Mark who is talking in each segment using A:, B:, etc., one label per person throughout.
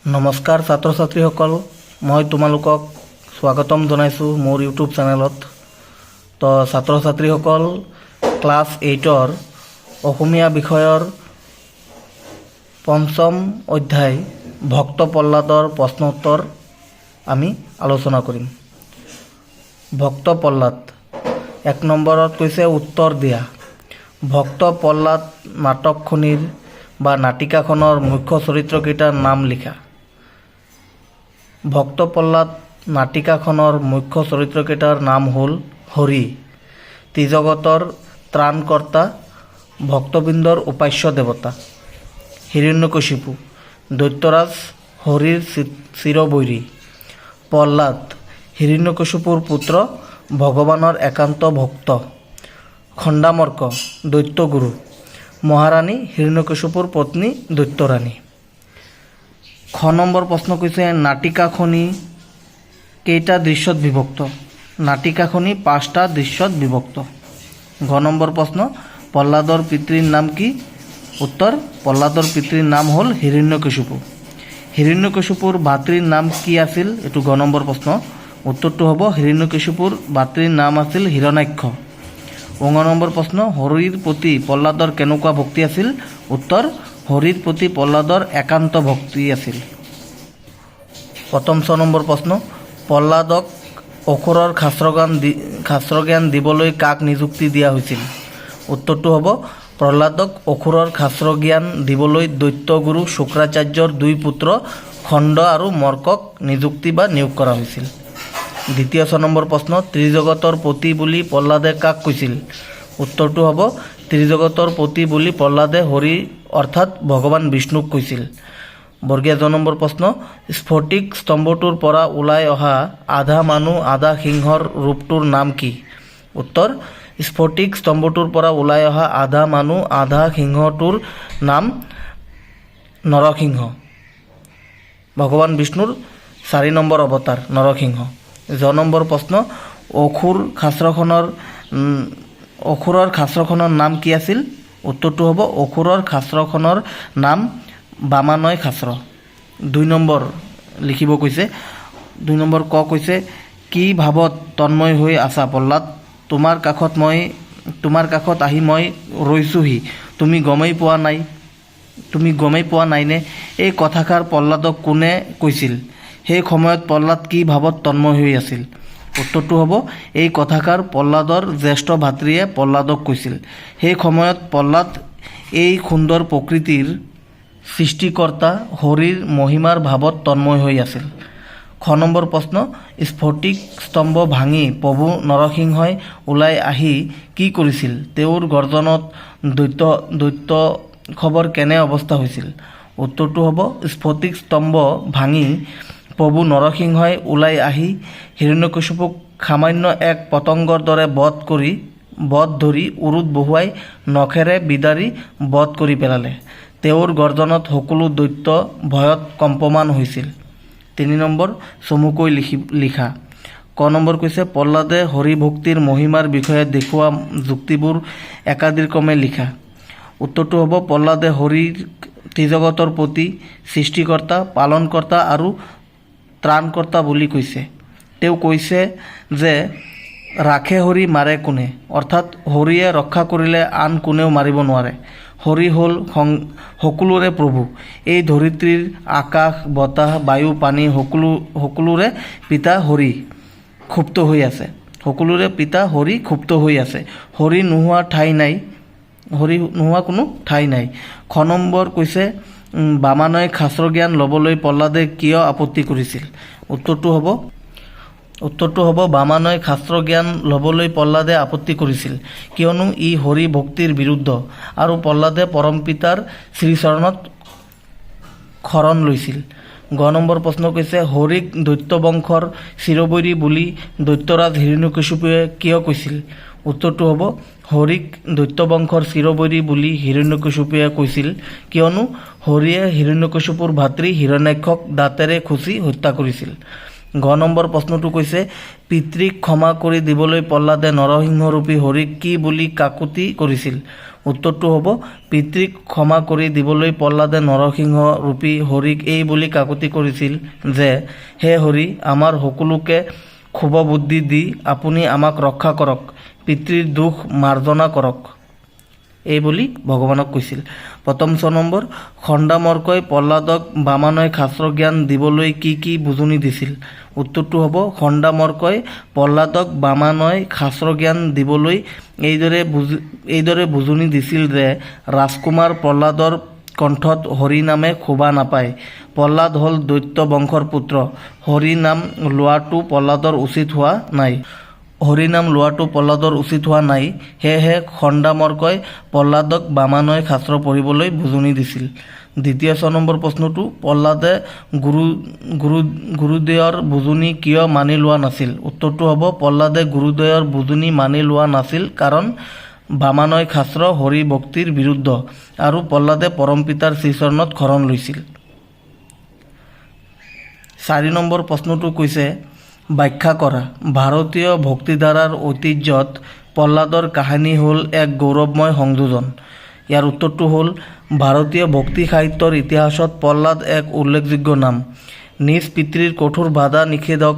A: নমস্কাৰ ছাত্ৰ ছাত্ৰীসকল, মই তোমালোকক স্বাগতম জনাইছোঁ মোৰ ইউটিউব চেনেলত। তো ছাত্ৰ ছাত্ৰীসকল, ক্লাছ 8ৰ অসমীয়া বিষয়ৰ পঞ্চম অধ্যায় ভক্ত প্ৰহ্লাদৰ প্ৰশ্ন উত্তৰ আমি আলোচনা কৰিম। ভক্ত প্ৰহ্লাদ 1 নম্বৰত কৈছে উত্তৰ দিয়া। ভক্ত প্ৰহ্লাদ নাটকখনিৰ বা নাটিকাখনৰ মুখ্য চৰিত্ৰকেইটাৰ নাম লিখা। ভক্ত প্ৰহ্লাদ নাটিকাখনৰ মুখ্য চৰিত্ৰকেইটাৰ নাম হ'ল হৰি, ত্ৰিজগতৰ ত্ৰাণকৰ্তা, ভক্তবৃন্দৰ উপাস্য দেৱতা। হিৰণ্যকশিপু দৈত্যৰাজ হৰিৰ চিৰবৈৰী। প্ৰহ্লাদ হিৰণ্যকশিপুৰ পুত্ৰ, ভগৱানৰ একান্ত ভক্ত। খণ্ডামৰ্ক দৈত্যগুৰু, মহাৰাণী হিৰণ্যকশিপুৰ পত্নী দৈত্যৰাণী। খ নম্বৰ প্ৰশ্ন কৈছে নাটিকাখনি কেইটা দৃশ্যত বিভক্ত? নাটিকাখনি 5টা দৃশ্যত বিভক্ত। ঘ নম্বৰ প্ৰশ্ন প্ৰহ্লাদৰ পিতৃৰ নাম কি? উত্তৰ প্ৰহ্লাদৰ পিতৃৰ নাম হ'ল হিৰণ্যকশিপু। হিৰণ্যকশিপুৰ ভাতৃৰ নাম কি আছিল? এইটো ঘ নম্বৰ প্ৰশ্ন। উত্তৰটো হ'ব হিৰণ্যকশিপুৰ ভাতৃৰ নাম আছিল হিৰণ্যাক্ষ। ঙ নম্বৰ প্ৰশ্ন হৰিৰ প্ৰতি প্ৰহ্লাদৰ কেনেকুৱা ভক্তি আছিল? উত্তৰ হৰিৰ প্ৰতি প্ৰহ্লাদৰ একান্ত ভক্তি আছিল। প্ৰথম 6 নম্বৰ প্ৰশ্ন প্ৰহ্লাদক অসুৰৰ শাস্ত্ৰজ্ঞান দিবলৈ কাক নিযুক্তি দিয়া হৈছিল? উত্তৰটো হ'ব প্ৰহ্লাদক অসুৰৰ শাস্ত্ৰজ্ঞান দিবলৈ দৈত্যগুৰু শুক্ৰাচাৰ্যৰ 2 পুত্ৰ খণ্ড আৰু মৰ্কক নিয়োগ কৰা হৈছিল। দ্বিতীয় 6 নম্বৰ প্ৰশ্ন ত্ৰিজগতৰ পতি বুলি প্ৰহ্লাদে কাক কৈছিল? উত্তৰটো হ'ব ত্ৰিজগতৰ পতি বুলি প্ৰহ্লাদে হৰি অৰ্থাৎ ভগৱান বিষ্ণুক কৈছিল। বৰ্গীয় 1 নম্বৰ প্ৰশ্ন স্ফটিক স্তম্ভটোৰ পৰা ওলাই অহা আধা মানুহ আধা সিংহৰ ৰূপটোৰ নাম কি? উত্তৰ স্ফটিক স্তম্ভটোৰ পৰা ওলাই অহা আধা মানুহ আধা সিংহটোৰ নাম নৰসিংহ। ভগৱান বিষ্ণুৰ 4 নম্বৰ অৱতাৰ নৰসিংহ। জ নম্বৰ প্ৰশ্ন অসুৰৰ শাস্ত্ৰখনৰ নাম কি আছিল? উত্তৰটো হ'ব অসুৰৰ শাস্ত্ৰখনৰ নাম বামানয় শাস্ত্ৰ। 2 নম্বৰ লিখিব কৈছে। 2 নম্বৰ ক কৈছে কি ভাৱত তন্ময় হৈ আছা প্ৰহ্লাদ? তোমাৰ কাষত আহি মই ৰৈছোহি, তুমি গমেই পোৱা নাইনে? এই কথাষাৰ প্ৰহ্লাদক কোনে কৈছিল? সেই সময়ত প্ৰহ্লাদ কি ভাৱত তন্ময় হৈ আছিল? উত্তৰটো হ'ব এই কথাষাৰ প্ৰহ্লাদৰ জ্যেষ্ঠ ভাতৃয়ে প্ৰহ্লাদক কৈছিল। সেই সময়ত প্ৰহ্লাদ এই সুন্দৰ প্ৰকৃতিৰ সৃষ্টিকৰ্তা হৰিৰ মহিমাৰ ভাৱত তন্ময় হৈ আছিল। খ নম্বৰ প্ৰশ্ন স্ফটিক স্তম্ভ ভাঙি প্ৰভু নৰসিংহই ওলাই আহি কি কৰিছিল? তেওঁৰ গৰ্জনত দৈত্য খবৰ কেনে অৱস্থা হৈছিল? উত্তৰটো হ'ব স্ফটিক স্তম্ভ ভাঙি প্ৰভু নৰসিংহই ওলাই আহি হিৰণ্যকশিপুক সামান্য এক পতংগৰ দৰে বধ ধৰি উৰুত বহুৱাই নখেৰে বিদাৰি বধ কৰি পেলালে। তেওঁৰ গৰ্জনত সকলো দৈত্য ভয়ত কম্পমান হৈছিল। 3 নম্বৰ চমুকৈ লিখা। ক নম্বৰ কৈছে প্ৰহ্লাদে হৰিভক্তিৰ মহিমাৰ বিষয়ে দেখুওৱা যুক্তিবোৰ একাদিক্ৰমে লিখা। উত্তৰটো হ'ব প্ৰহ্লাদে হৰিক ত্ৰিজগতৰ প্ৰতি সৃষ্টিকৰ্তা, পালনকৰ্তা আৰু ত্ৰাণকৰ্তা বুলি কৈছে। তেওঁ কৈছে যে ৰাখে হৰি মাৰে কোনে, অৰ্থাৎ হৰিয়ে ৰক্ষা কৰিলে আন কোনেও মাৰিব নোৱাৰে। হৰি হ'ল সকলোৰে প্ৰভু। এই ধৰিত্ৰীৰ আকাশ, বতাহ, বায়ু, পানী সকলোৰে পিতা হৰি ক্ষুপ্ত হৈ আছে। হৰি নোহোৱা কোনো ঠাই নাই। খ নম্বৰ কৈছে বামানয় শাস্ত্ৰজ্ঞান ল'বলৈ প্ৰহ্লাদে কিয় আপত্তি কৰিছিল? উত্তৰটো হ'ব বামানয় শাস্ত্ৰজ্ঞান ল'বলৈ প্ৰহ্লাদে আপত্তি কৰিছিল কিয়নো ই হৰি ভক্তিৰ বিৰুদ্ধ আৰু প্ৰহ্লাদে পৰমপিতাৰ শ্ৰীচৰণত শৰণ লৈছিল। গ নম্বৰ প্ৰশ্ন কৈছে হৰিক দৈত্যবংশৰ চিৰবৈৰী বুলি দৈত্যৰাজ হিৰণ্যকশিপুৱে কিয় কৈছিল? উত্তৰটো হ'ব হৰিক দৈত্যবংশৰ চিৰবৈৰী বুলি হিৰণ্যকশিপুৱে কৈছিল কিয়নো হৰিয়ে হিৰণ্যকশিপুৰ ভাতৃ হিৰণ্যাক্ষক দাঁতেৰে খুচি হত্যা কৰিছিল। ঘ নম্বৰ প্ৰশ্নটো কৈছে পিতৃক ক্ষমা কৰি দিবলৈ প্ৰহ্লাদে নৰসিংহৰূপী হৰিক কি বুলি কাকুতি কৰিছিল? উত্তৰটো হ'ব পিতৃক ক্ষমা কৰি দিবলৈ প্ৰহ্লাদে নৰসিংহ ৰূপী হৰিক এই বুলি কাকূতি কৰিছিল যে হে হৰি আমাৰ সকলোকে শুভ বুদ্ধি দি আপুনি আমাক ৰক্ষা কৰক, পিতৃৰ দুখ মাৰ্জনা কৰক, এই বুলি ভগৱানক কৈছিল। প্ৰথম 6 নম্বৰ খণ্ডামৰ্কই প্ৰহ্লাদক বামানয় শাস্ত্ৰ জ্ঞান দিবলৈ কি বুজনি দিছিল? উত্তৰটো হ'ব খণ্ডামৰ্কই প্ৰহ্লাদক বামানয় শাস্ত্ৰ জ্ঞান দিবলৈ এইদৰে বুজনি দিছিল যে ৰাজকুমাৰ প্ৰহ্লাদৰ কণ্ঠত হৰি নামে শোভা নাপায়। প্ৰহ্লাদ হ'ল দৈত্য বংশৰ পুত্ৰ। হৰি নাম লোৱাটো প্ৰহ্লাদৰ উচিত হোৱা নাই। সেয়েহে খণ্ডামৰ্কই প্ৰহ্লাদক বামানয় শাস্ত্ৰ পঢ়িবলৈ বুজনি দিছিল। দ্বিতীয় 6 নম্বৰ প্ৰশ্নটো প্ৰহ্লাদে গুৰুদ্বয়ৰ বুজনি কিয় মানি লোৱা নাছিল? উত্তৰটো হ'ব প্ৰহ্লাদে গুৰুদ্বয়ৰ বুজনি মানি লোৱা নাছিল কাৰণ বামানয় শাস্ত্ৰ হৰি ভক্তিৰ বিৰুদ্ধ আৰু প্ৰহ্লাদে পৰম পিতাৰ শ্ৰীচৰণত শৰণ লৈছিল। 4 নম্বৰ প্ৰশ্নটো কৈছে ব্যাখ্যা কৰা। ভাৰতীয় ভক্তিধাৰাৰ ঐতিহ্যত প্ৰহ্লাদৰ কাহিনী হ'ল এক গৌৰৱময় সংযোজন। ইয়াৰ উত্তৰটো হ'ল ভাৰতীয় ভক্তি সাহিত্যৰ ইতিহাসত প্ৰহ্লাদ এক উল্লেখযোগ্য নাম। নিজ পিতৃৰ কঠোৰ বাধা নিষেধক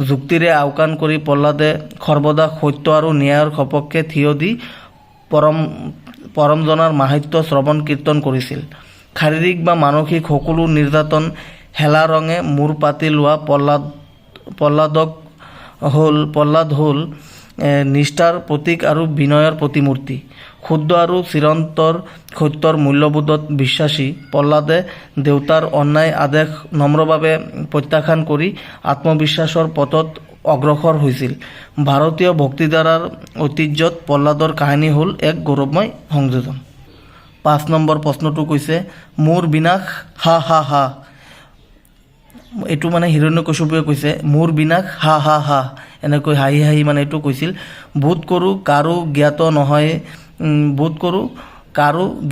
A: যুক্তিৰে আওকাণ কৰি প্ৰহ্লাদে সৰ্বদা সত্য আৰু ন্যায়ৰ সপক্ষে থিয় দি পৰমজনাৰ মাহাত্য শ্ৰৱণ কীৰ্তন কৰিছিল। শাৰীৰিক বা মানসিক সকলো নিৰ্যাতন হেলা ৰঙে মূৰ পাতি লোৱা প্ৰহ্লাদ হ'ল নিষ্ঠাৰ প্ৰতীক আৰু বিনয়ৰ প্ৰতিমূৰ্তি। শুদ্ধ আৰু চিৰন্তৰ সত্যৰ মূল্যবোধত বিশ্বাসী প্ৰহ্লাদে দেউতাৰ অন্যায় আদেশ নম্ৰভাৱে প্ৰত্যাখ্যান কৰি আত্মবিশ্বাসৰ পথত অগ্ৰসৰ হৈছিল। ভাৰতীয় ভক্তিধাৰাৰ ঐতিহ্যত প্ৰহ্লাদৰ কাহিনী হ'ল এক গৌৰৱময় সংযোজন। 5 নম্বৰ প্ৰশ্নটো কৈছে মোৰ বিনাশ হা হা হা। এইটো মানে হিৰণ্যকশিপুৱে কৈছে মোৰ বিনাশ হা হা হা, এনেকৈ হাঁহি হাঁহি মানে এইটো কৈছিল। বোধ কৰোঁ কাৰো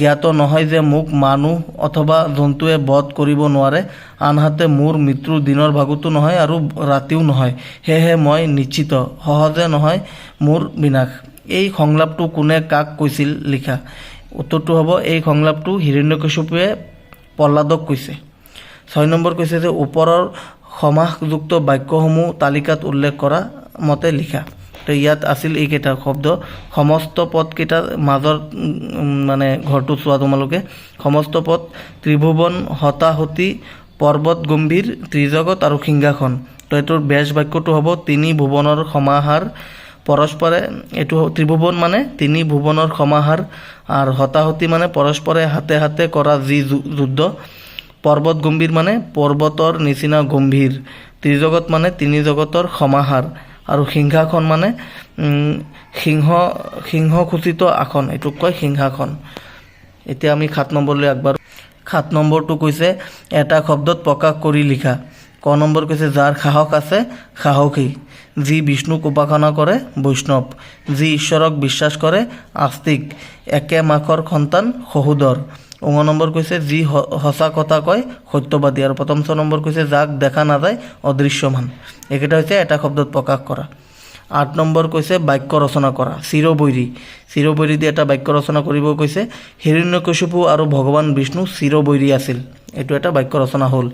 A: জ্ঞাত নহয় যে মোক মানুহ অথবা জন্তুৱে বধ কৰিব নোৱাৰে, আনহাতে মোৰ মৃত্যু দিনৰ ভাগতো নহয় আৰু ৰাতিও নহয়। সেয়েহে মই নিশ্চিত সহজে নহয় মোৰ বিনাশ। এই সংলাপটো কোনে কাক কৈছিল লিখা? উত্তৰটো হ'ব এই সংলাপটো হিৰণ্যকশিপুৱে প্ৰহ্লাদক কৈছে। 6 নম্বৰ কৈছে যে ওপৰৰ সমাসযুক্ত বাক্যসমূহ তালিকাত উল্লেখ কৰা মতে লিখা। তো ইয়াত আছিল এইকেইটা শব্দ। সমস্ত পদকেইটাৰ মাজৰ মানে ঘৰটো চোৱা তোমালোকে। সমস্ত পদ ত্ৰিভুৱন, হতাহতি, পৰ্বত গম্ভীৰ, ত্ৰিজগত আৰু সিংহাসন। তো এইটোৰ বেজ বাক্যটো হ'ব 3 ভুৱনৰ সমাহাৰ পৰস্পৰে। এইটো ত্ৰিভুৱন মানে 3 ভুৱনৰ সমাহাৰ, আৰু হতাহতি মানে পৰস্পৰে হাতে হাতে কৰা যি যুদ্ধ, পৰ্বত গম্ভীৰ মানে পৰ্বতৰ নিচিনা গম্ভীৰ, ত্ৰিজগত মানে 3 জগতৰ সমাহাৰ, আৰু সিংহাসন মানে সিংহখচিত আসন, এইটোক কয় সিংহাসন। এতিয়া আমি 7 নম্বৰলৈ আগবাঢ়ো। 7 নম্বৰটো কৈছে এটা শব্দত প্ৰকাশ কৰি লিখা। ক নম্বৰ কৈছে যাৰ সাহস আছে সাহসী, যি বিষ্ণুক উপাসনা কৰে বৈষ্ণৱ, যি ঈশ্বৰক বিশ্বাস কৰে আস্তিক, একে মাকৰ সন্তান সহোদৰ। 9 নম্বৰ কৈছে যি সঁচা কথা কয় সত্যবাদী, আৰু প্ৰথম 6 নম্বৰ কৈছে যাক দেখা নাযায় অদৃশ্যমান। এইকেইটা হৈছে এটা শব্দত প্ৰকাশ কৰা। 8 নম্বৰ কৈছে বাক্য ৰচনা কৰা। চিৰবৈৰী দি এটা বাক্য ৰচনা কৰিব কৈছে। হিৰণ্যকশিপু আৰু ভগৱান বিষ্ণু চিৰবৈৰী আছিল, এইটো এটা বাক্য ৰচনা হ'ল।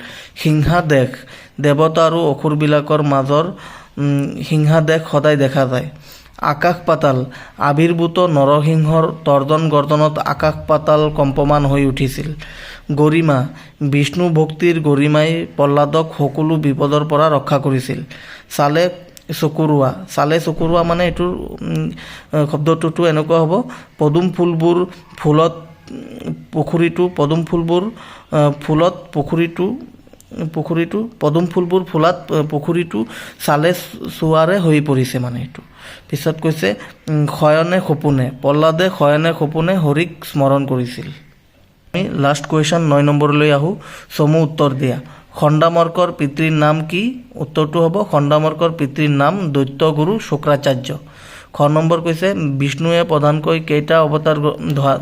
A: সিংহাদেশ, দেৱতা আৰু অসুৰবিলাকৰ মাজৰ সিংহাদেশ সদায় দেখা যায়। আকাশ পাতাল, আবিৰ্ভূত নৰসিংহৰ তৰ্জন গৰ্জনত আকাশ পাতাল কম্পমান হৈ উঠিছিল। গৰিমা, বিষ্ণু ভক্তিৰ গৰিমাই প্ৰহ্লাদক সকলো বিপদৰ পৰা ৰক্ষা কৰিছিল। চালে চকুৰোৱা মানে এইটোৰ শব্দটোতো এনেকুৱা হ'ব পদুম ফুলবোৰ ফুলত পুখুৰীটো চালে চোৱাৰে হৈ পৰিছে মানে এইটো। পিছত কৈছে শয়নে সপোনে, প্ৰহ্লাদে শয়নে সপোনে হৰিক স্মৰণ কৰিছিল। আমি লাষ্ট কুৱেশ্যন 9 নম্বৰলৈ আহোঁ। চমু উত্তৰ দিয়া। খণ্ডামৰ্কৰ পিতৃৰ নাম কি? উত্তৰটো হ'ব খণ্ডামৰ্কৰ পিতৃৰ নাম দৈত্যগুৰু শুক্ৰাচাৰ্য। খ নম্বৰ কৈছে বিষ্ণুৱে প্ৰধানকৈ কেইটা অৱতাৰ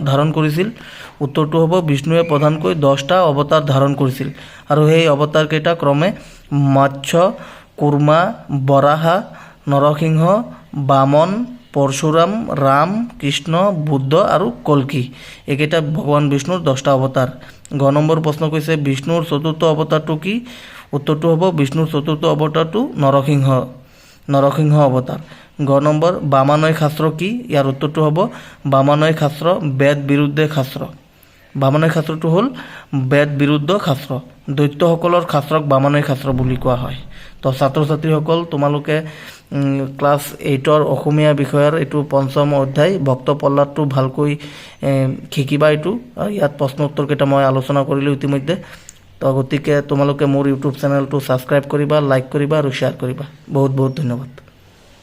A: ধাৰণ কৰিছিল? উত্তৰটো হ'ব বিষ্ণুৱে প্ৰধানকৈ 10টা অৱতাৰ ধাৰণ কৰিছিল, আৰু সেই অৱতাৰকেইটা ক্ৰমে মৎস্য, কুৰ্মা, বৰাহা, নৰসিংহ, বামন, পৰশুৰাম, ৰাম, কৃষ্ণ, বুদ্ধ আৰু কল্কি। এইকেইটা ভগৱান বিষ্ণুৰ 10টা অৱতাৰ। গ নম্বৰ প্ৰশ্ন কৈছে বিষ্ণুৰ চতুৰ্থ অৱতাৰটো কি? উত্তৰটো হ'ব বিষ্ণুৰ চতুৰ্থ অৱতাৰটো নৰসিংহ অৱতাৰ। গ নম্বৰ বামানয় শাস্ত্ৰ কি? ইয়াৰ উত্তৰটো হ'ব বামানয় শাস্ত্ৰ বেদ বিৰুদ্ধে শাস্ত্ৰ। বামানয় শাস্ত্ৰটো হ'ল বেদ বিৰুদ্ধ শাস্ত্ৰ। দৈত্যসকলৰ শাস্ত্ৰক বামানয় শাস্ত্ৰ বুলি কোৱা হয়। তো ছাত্ৰ ছাত্ৰীসকল, তোমালোকে ক্লাছ 8ৰ অসমীয়া বিষয়ৰ এইটো 5ম অধ্যায় ভক্ত প্ৰহ্লাদটো ভালকৈ শিকিবা। এইটো ইয়াত প্ৰশ্ন উত্তৰকেইটা মই আলোচনা কৰিলোঁ ইতিমধ্যে। তো গতিকে তোমালোকে মোৰ ইউটিউব চেনেলটো ছাবস্ক্ৰাইব কৰিবা, লাইক কৰিবা আৰু শ্বেয়াৰ কৰিবা। বহুত বহুত ধন্যবাদ।